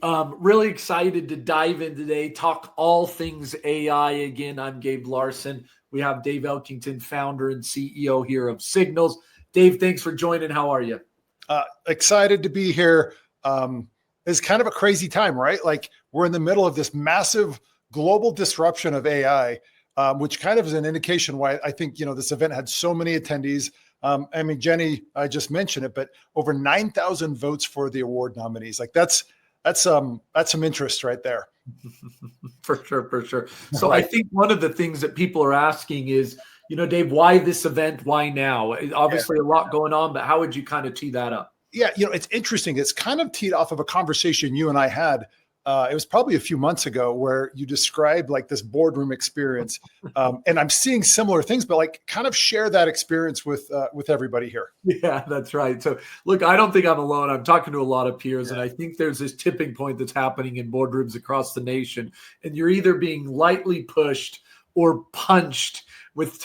Really excited to dive in today, talk all things AI. Again, I'm Gabe Larsen. We have Dave Elkington, founder and CEO here of Signals. Dave, thanks for joining. How are you? Excited to be here. It's kind of a crazy time, right? Like we're in the middle of this massive global disruption of AI, which kind of is an indication why I think, this event had so many attendees. Jenny, I just mentioned it, but over 9,000 votes for the award nominees. Like that's some interest right there. For sure. So I think one of the things that people are asking is, Dave, why this event? Why now? Obviously a lot going on, but how would you kind of tee that up? Yeah, it's interesting. It's kind of teed off of a conversation you and I had. It was probably a few months ago where you described like this boardroom experience. And I'm seeing similar things, but like kind of share that experience with everybody here. Yeah, that's right. So look, I don't think I'm alone. I'm talking to a lot of peers, and I think there's this tipping point that's happening in boardrooms across the nation. And you're either being lightly pushed or punched with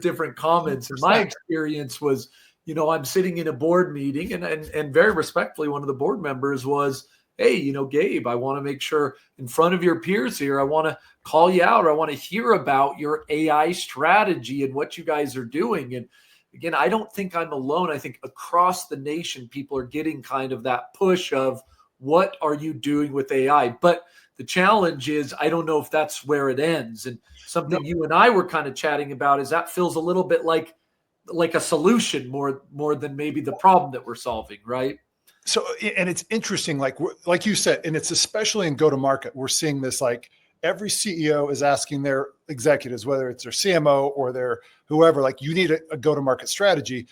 different comments. And my experience was, I'm sitting in a board meeting and very respectfully, one of the board members was, hey, Gabe, I want to make sure in front of your peers here, I want to call you out, or I want to hear about your AI strategy and what you guys are doing. And again, I don't think I'm alone. I think across the nation, people are getting kind of that push of what are you doing with AI? But the challenge is, I don't know if that's where it ends. And something you and I were kind of chatting about is that feels a little bit like a solution more than maybe the problem that we're solving, right? So, and it's interesting, like you said, and it's especially in go-to-market, we're seeing this, like every CEO is asking their executives, whether it's their CMO or their whoever, like you need a go-to-market strategy.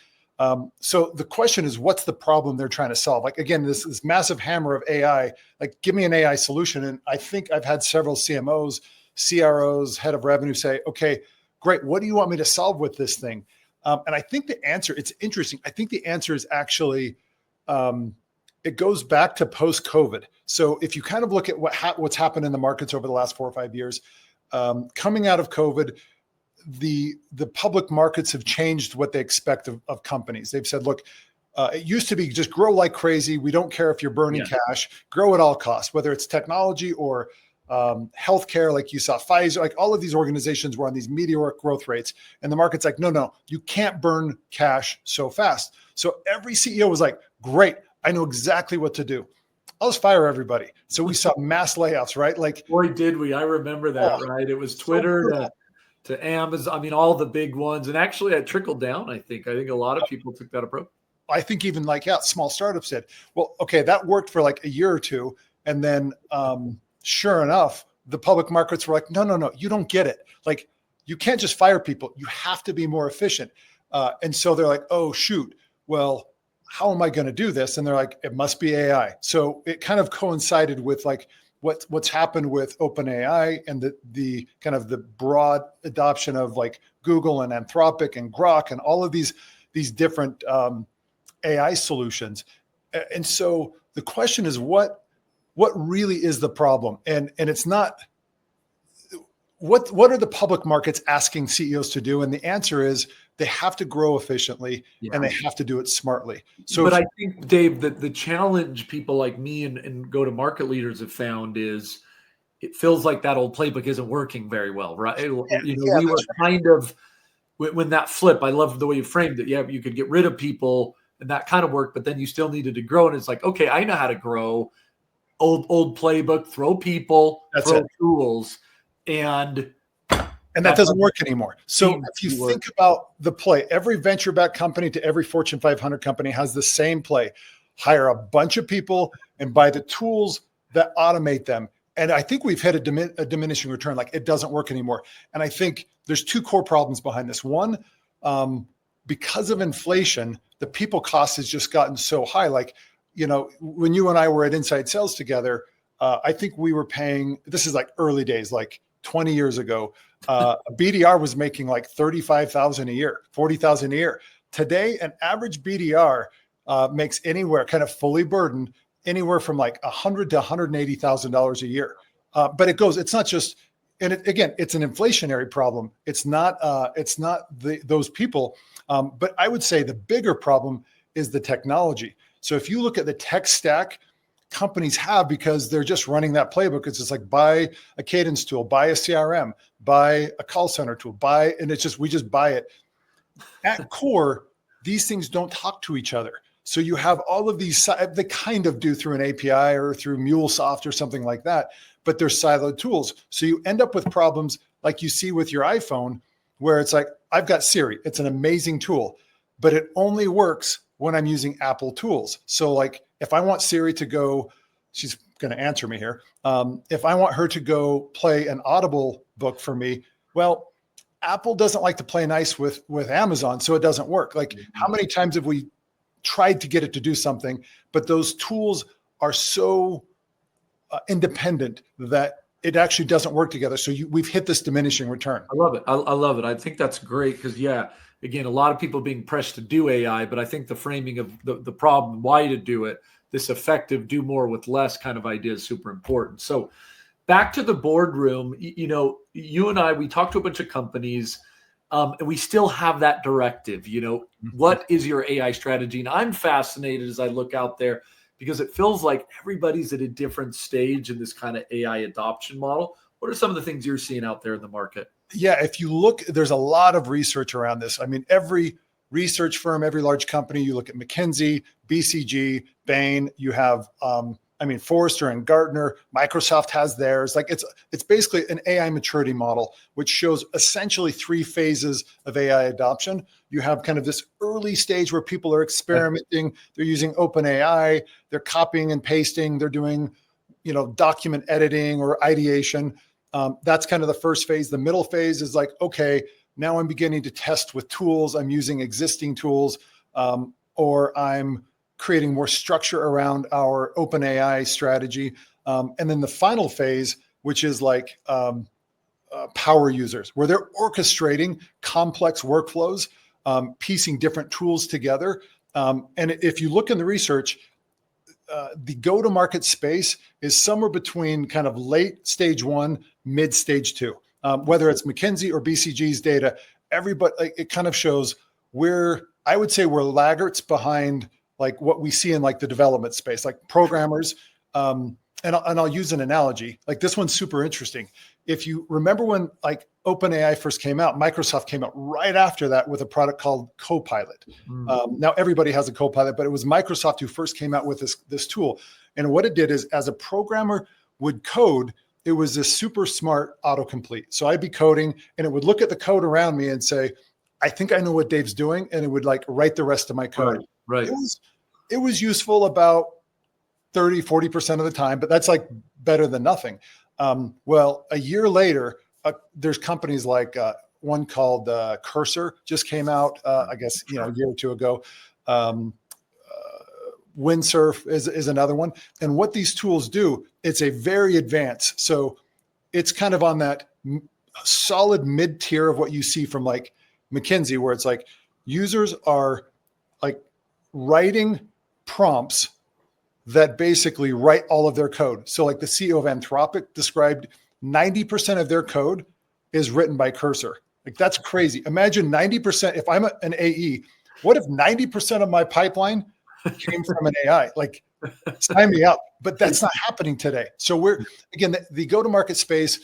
So the question is, what's the problem they're trying to solve? Like, again, this massive hammer of AI, like give me an AI solution. And I think I've had several CMOs, CROs, head of revenue say, okay, great. What do you want me to solve with this thing? And I think the answer, it's interesting. I think the answer is actually, it goes back to post-COVID. So if you kind of look at what's happened in the markets over the last 4 or 5 years, coming out of COVID, the public markets have changed what they expect of companies. They've said, look, it used to be just grow like crazy. We don't care if you're burning cash, grow at all costs, whether it's technology or healthcare, like you saw Pfizer, like all of these organizations were on these meteoric growth rates. And the market's like, no, you can't burn cash so fast. So every CEO was like, great, I know exactly what to do. I'll just fire everybody. So we saw mass layoffs, right? Like, boy, did we. I remember that, right? It was Twitter to Amazon, all the big ones. And actually it trickled down, I think. I think a lot of people took that approach. I think even small startups said, well, okay, that worked for like a year or two. And then sure enough, the public markets were like, no, you don't get it. Like, you can't just fire people. You have to be more efficient. And so they're like, oh, shoot. Well, how am I going to do this? And they're like, it must be AI. So it kind of coincided with like what's happened with OpenAI and the kind of the broad adoption of like Google and Anthropic and Grok and all of these different AI solutions. And so the question is, what really is the problem? And it's not what are the public markets asking CEOs to do? And the answer is they have to grow efficiently and they have to do it smartly. So, but I think, Dave, that the challenge people like me and go-to-market leaders have found is it feels like that old playbook isn't working very well, right? We were kind of, when that flip, I love the way you framed it. Yeah, you could get rid of people and that kind of worked, but then you still needed to grow. And it's like, okay, I know how to grow. Old playbook, throw people, throw tools. And that doesn't work anymore. So if you think about the play, every venture-backed company to every Fortune 500 company has the same play. Hire a bunch of people and buy the tools that automate them. And I think we've hit a diminishing return. Like, it doesn't work anymore. And I think there's two core problems behind this. One, because of inflation, the people cost has just gotten so high. Like, when you and I were at Inside Sales together, I think we were paying, this is like early days, like 20 years ago, a BDR was making like $35,000 a year, $40,000 a year. Today, an average BDR makes anywhere, kind of fully burdened, anywhere from like $100,000 to $180,000 a year. But it's not just, and again, it's an inflationary problem. It's not those people. But I would say the bigger problem is the technology. So if you look at the tech stack, companies have because they're just running that playbook. It's just like buy a cadence tool, buy a CRM, buy a call center tool, and we just buy it. At core, these things don't talk to each other. So you have all of these, they kind of do through an API or through MuleSoft or something like that, but they're siloed tools. So you end up with problems like you see with your iPhone, where it's like, I've got Siri. It's an amazing tool, but it only works when I'm using Apple tools. So like if I want Siri to go, she's going to answer me here. If I want her to go play an Audible book for me, well, Apple doesn't like to play nice with Amazon, so it doesn't work. Like how many times have we tried to get it to do something, but those tools are so independent that it actually doesn't work together. So we've hit this diminishing return. I love it. I love it. I think that's great because, again, a lot of people being pressed to do AI, but I think the framing of the problem, why to do it, this effective do more with less kind of idea is super important. So back to the boardroom, you and I, we talked to a bunch of companies and we still have that directive, what is your AI strategy? And I'm fascinated as I look out there because it feels like everybody's at a different stage in this kind of AI adoption model. What are some of the things you're seeing out there in the market? Yeah, if you look, there's a lot of research around this. I mean, every research firm, every large company, you look at McKinsey, BCG, Bain, you have, Forrester and Gartner, Microsoft has theirs. Like it's basically an AI maturity model, which shows essentially 3 phases of AI adoption. You have kind of this early stage where people are experimenting. They're using OpenAI, they're copying and pasting, they're doing, document editing or ideation. That's kind of the first phase. The middle phase is like, okay, now I'm beginning to test with tools. I'm using existing tools, or I'm creating more structure around our OpenAI strategy. And then the final phase, which is like power users, where they're orchestrating complex workflows, piecing different tools together. And if you look in the research, the go-to-market space is somewhere between kind of late stage 1, mid stage 2. Whether it's McKinsey or BCG's data, everybody, it kind of shows we're laggards behind like what we see in like the development space, like programmers. And I'll use an analogy. Like this one's super interesting. If you remember when like OpenAI first came out, Microsoft came out right after that with a product called Copilot. Now everybody has a Copilot, but it was Microsoft who first came out with this tool. And what it did is, as a programmer would code, it was this super smart autocomplete. So I'd be coding and it would look at the code around me and say, I think I know what Dave's doing. And it would like write the rest of my code. Right. It was useful about 30, 40% of the time, but that's like better than nothing. Well, a year later, there's companies like one called Cursor just came out, I guess, a year or two ago. Windsurf is another one. And what these tools do, it's a very advanced. So it's kind of on that solid mid tier of what you see from like McKinsey, where it's like users are like writing prompts that basically write all of their code. So like the CEO of Anthropic described 90% of their code is written by Cursor. Like that's crazy. Imagine 90%, if I'm an AE, what if 90% of my pipeline came from an AI? Like sign me up, but that's not happening today. So we're, again, the go-to-market space,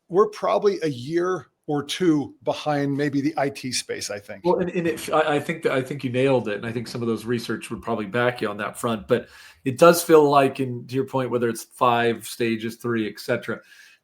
we're probably a year or 2 behind maybe the IT space, I think. Well, I think you nailed it. And I think some of those research would probably back you on that front, but it does feel like, and to your point, whether it's 5 stages, 3, et cetera,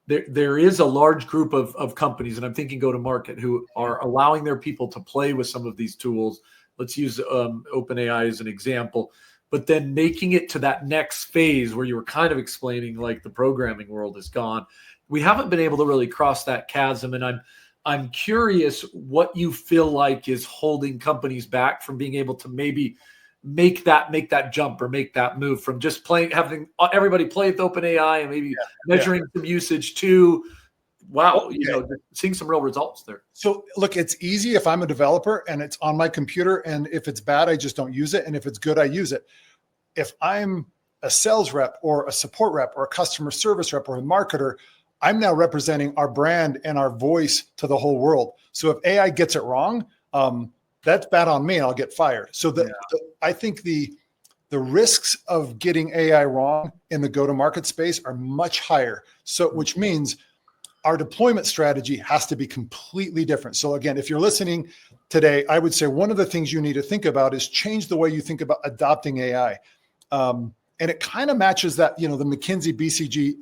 there is a large group of companies, and I'm thinking go-to-market, who are allowing their people to play with some of these tools. Let's use OpenAI as an example, but then making it to that next phase where you were kind of explaining like the programming world is gone. We haven't been able to really cross that chasm. And I'm curious what you feel like is holding companies back from being able to maybe make that jump or make that move from just having everybody play with OpenAI and maybe measuring some usage to, wow, seeing some real results there. So look, it's easy if I'm a developer and it's on my computer, and if it's bad, I just don't use it. And if it's good, I use it. If I'm a sales rep or a support rep or a customer service rep or a marketer, I'm now representing our brand and our voice to the whole world. So if AI gets it wrong, that's bad on me and I'll get fired. So I think the the risks of getting AI wrong in the go-to-market space are much higher. So, which means our deployment strategy has to be completely different. So again, if you're listening today, I would say one of the things you need to think about is change the way you think about adopting AI. And it kind of matches that, the McKinsey BCG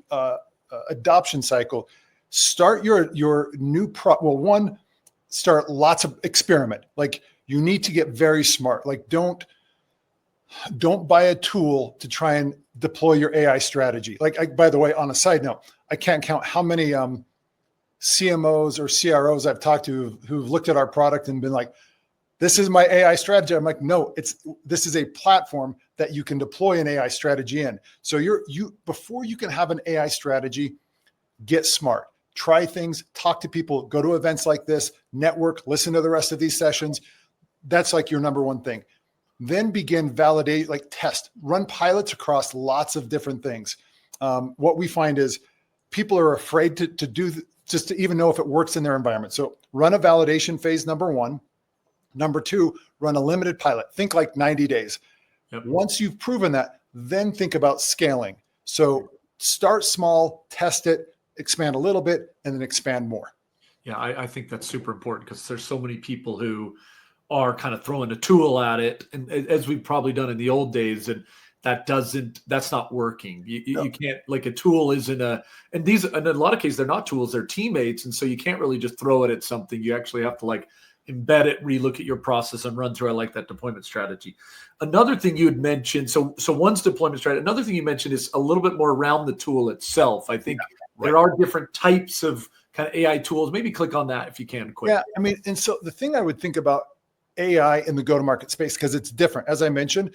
adoption cycle. Start your new start lots of experiment. Like, you need to get very smart. Like, don't buy a tool to try and deploy your AI strategy. Like, by the way, on a side note, I can't count how many CMOs or CROs I've talked to who've looked at our product and been like, this is my AI strategy. I'm like, no, this is a platform that you can deploy an AI strategy in. So before you can have an AI strategy, get smart, try things, talk to people, go to events like this, network, listen to the rest of these sessions. That's like your number one thing. Then begin validate, like test, run pilots across lots of different things. What we find is people are afraid to do just to even know if it works in their environment. So run a validation phase, number one. Number two, run a limited pilot. Think like 90 days. Yep. Once you've proven that, then think about scaling. So start small, test it, expand a little bit, and then expand more. Yeah, I think that's super important because there's so many people who are kind of throwing a tool at it, and as we've probably done in the old days, and that's not working. You can't, like, a tool isn't and in a lot of cases, they're not tools, they're teammates. And so you can't really just throw it at something. You actually have to like embed it, relook at your process and run through. I like that deployment strategy. Another thing you had mentioned, so one's deployment strategy. Another thing you mentioned is a little bit more around the tool itself. I think there are different types of kind of AI tools. Maybe click on that if you can quick. Yeah, I mean, and so the thing I would think about AI in the go-to-market space, because it's different. As I mentioned,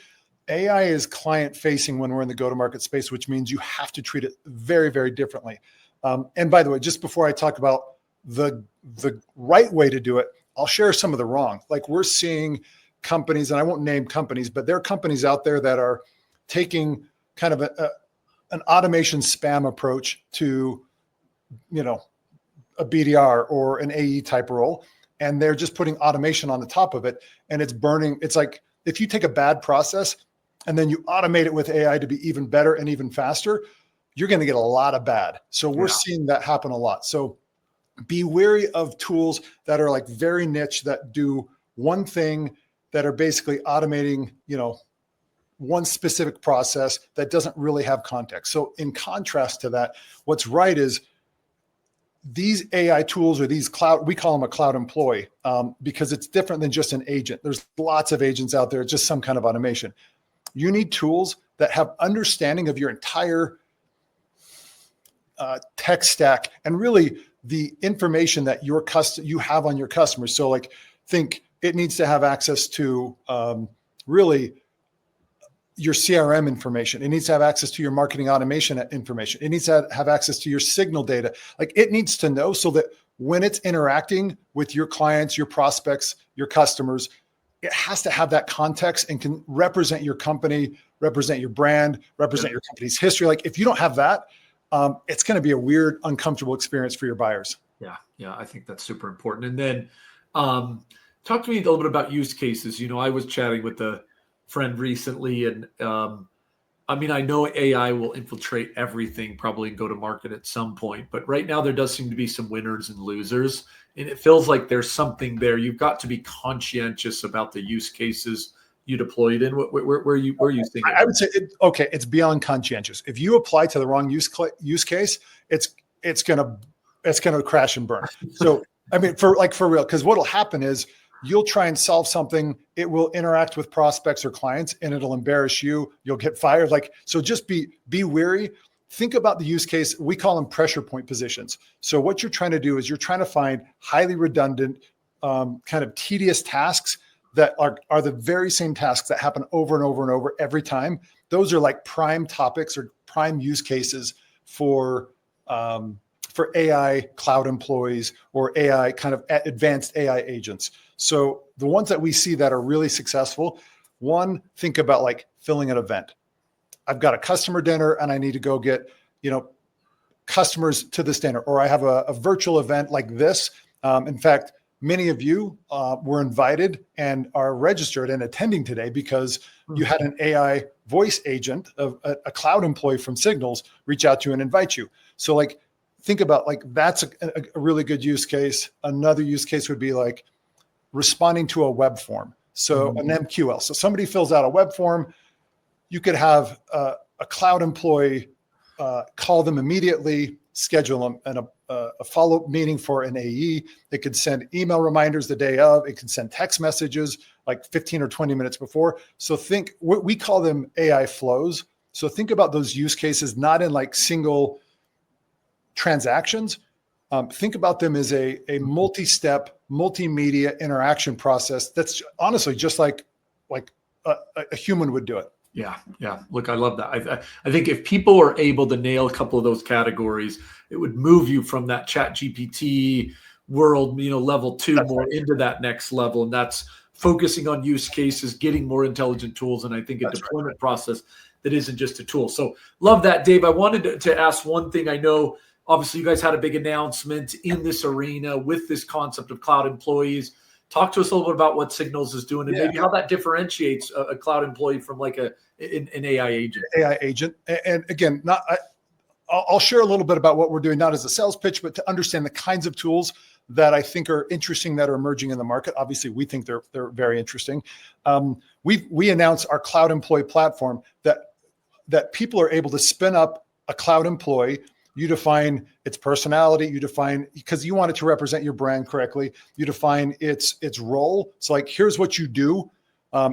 AI is client-facing when we're in the go-to-market space, which means you have to treat it very, very differently. And by the way, just before I talk about the right way to do it, I'll share some of the wrong. Like, we're seeing companies, and I won't name companies, but there are companies out there that are taking kind of an automation spam approach to, a BDR or an AE type role. And they're just putting automation on the top of it. And it's burning. It's like, if you take a bad process and then you automate it with AI to be even better and even faster, you're going to get a lot of bad. So we're seeing that happen a lot. So be wary of tools that are like very niche, that do one thing, that are basically automating, one specific process that doesn't really have context. So in contrast to that, what's right is these AI tools, or these cloud, we call them a cloud employee, because it's different than just an agent. There's lots of agents out there, just some kind of automation. You need tools that have understanding of your entire tech stack and really the information that you have on your customers. So like, think it needs to have access to really your CRM information. It needs to have access to your marketing automation information. It needs to have access to your signal data. Like, it needs to know so that when it's interacting with your clients, your prospects, your customers, it has to have that context and can represent your company, represent your brand, represent your company's history. Like, if you don't have that, it's going to be a weird, uncomfortable experience for your buyers. Yeah, I think that's super important. And then talk to me a little bit about use cases. I was chatting with a friend recently, and I know AI will infiltrate everything probably and go to market at some point, but right now there does seem to be some winners and losers, and it feels like there's something there. You've got to be conscientious about the use cases you deployed in. Where are you seeing it? I would say, it's beyond conscientious. If you apply to the wrong use case, it's gonna crash and burn. So for real, because what'll happen is you'll try and solve something, it will interact with prospects or clients, and it'll embarrass you. You'll get fired. So just be wary. Think about the use case. We call them pressure point positions. So what you're trying to do is you're trying to find highly redundant, kind of tedious tasks that are the very same tasks that happen over and over and over every time. Those are like prime topics or prime use cases for AI cloud employees or AI kind of advanced AI agents. So the ones that we see that are really successful, one, think about like filling an event. I've got a customer dinner and I need to go get, customers to this dinner, or I have a virtual event like this. In fact, many of you were invited and are registered and attending today because you had an AI voice agent, a cloud employee from Signals, reach out to you and invite you. So like, think about like, that's a really good use case. Another use case would be like responding to a web form. So an MQL. So somebody fills out a web form. You could have a cloud employee call them immediately, schedule them a follow-up meeting for an AE. It could send email reminders the day of. It can send text messages like 15 or 20 minutes before. So we call them AI flows. So think about those use cases, not in like single transactions. Think about them as a multi-step, multimedia interaction process that's honestly just like a human would do it. Yeah. Look, I love that. I think if people are able to nail a couple of those categories, it would move you from that Chat GPT world, level 2 that's more right. into that next level. And that's focusing on use cases, getting more intelligent tools. And I think a deployment process that isn't just a tool. So love that, Dave. I wanted to ask one thing. I know, obviously, you guys had a big announcement in this arena with this concept of cloud employees. Talk to us a little bit about what Signals is doing and maybe how that differentiates a cloud employee from like an AI agent. AI agent. And again, I'll share a little bit about what we're doing, not as a sales pitch, but to understand the kinds of tools that I think are interesting that are emerging in the market. Obviously, we think they're very interesting. We announced our cloud employee platform that people are able to spin up a cloud employee. You define its personality, because you want it to represent your brand correctly. You define its role. So like, here's what you do.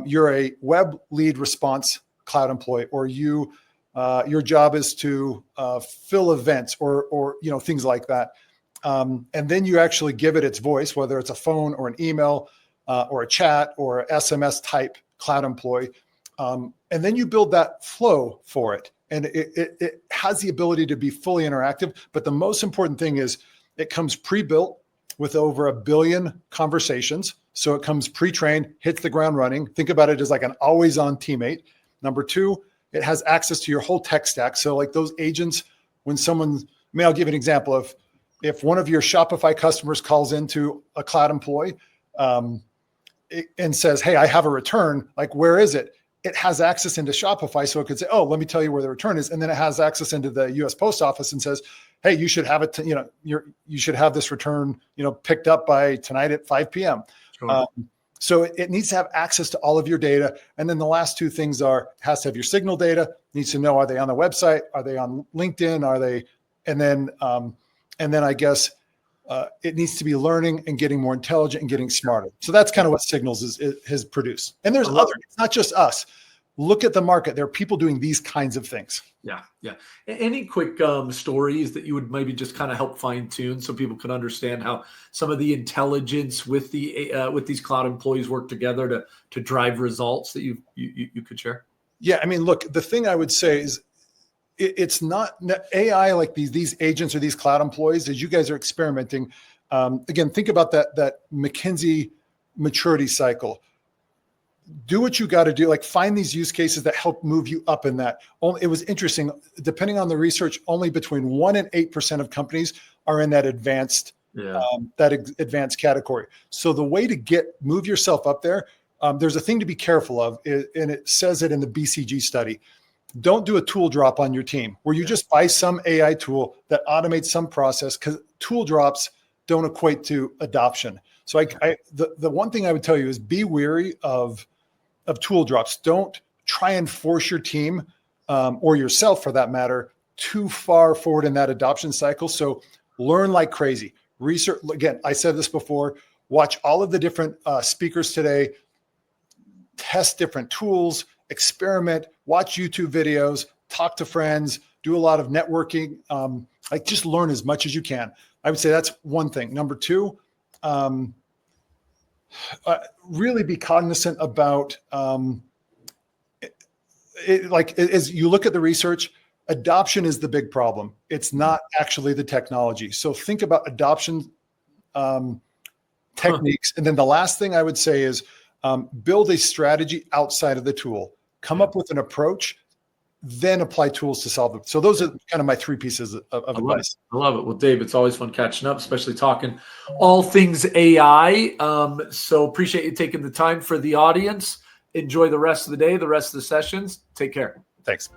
You're a web lead response cloud employee, or your job is to fill events or things like that. And then you actually give it its voice, whether it's a phone or an email or a chat or a SMS type cloud employee. And then you build that flow for it. And it has the ability to be fully interactive. But the most important thing is it comes pre-built with over 1 billion conversations. So it comes pre-trained, hits the ground running. Think about it as like an always-on teammate. Number 2, it has access to your whole tech stack. So like those agents, when I'll give you an example of if one of your Shopify customers calls into a cloud employee and says, hey, I have a return, like, where is it? It has access into Shopify. So it could say, oh, let me tell you where the return is. And then it has access into the US Post Office and says, hey, you should have it, you should have this return, picked up by tonight at 5 p.m. Sure. So it needs to have access to all of your data. And then the last 2 things it has to have your Signal data, needs to know, are they on the website? Are they on LinkedIn? And then I guess it needs to be learning and getting more intelligent and getting smarter. So that's kind of what Signals has produced. And there's it's not just us. Look at the market. There are people doing these kinds of things. Yeah. Any quick stories that you would maybe just kind of help fine tune so people can understand how some of the intelligence with these cloud employees work together to drive results that you could share? Yeah. I mean, look, the thing I would say is it's not AI like these agents or these cloud employees as you guys are experimenting. Again, think about that McKinsey maturity cycle. Do what you got to do, like find these use cases that help move you up in that. It was interesting, depending on the research, only between 1% and 8% of companies are in that advanced category. So the way to move yourself up there, there's a thing to be careful of, and it says it in the BCG study. Don't do a tool drop on your team where you just buy some AI tool that automates some process, because tool drops don't equate to adoption. So the one thing I would tell you is be wary of tool drops. Don't try and force your team or yourself for that matter too far forward in that adoption cycle. So learn like crazy. Research, again, I said this before, watch all of the different speakers today, test different tools, experiment, watch YouTube videos, talk to friends, do a lot of networking, just learn as much as you can. I would say that's one thing. Number 2, really be cognizant about as you look at the research, adoption is the big problem. It's not actually the technology. So think about adoption techniques. And then the last thing I would say is build a strategy outside of the tool. Come up with an approach then apply tools to solve it. So those are kind of my 3 pieces of advice. I love it. Well, Dave, it's always fun catching up, especially talking all things AI. So appreciate you taking the time for the audience. Enjoy the rest of the day, the rest of the sessions. Take care. Thanks.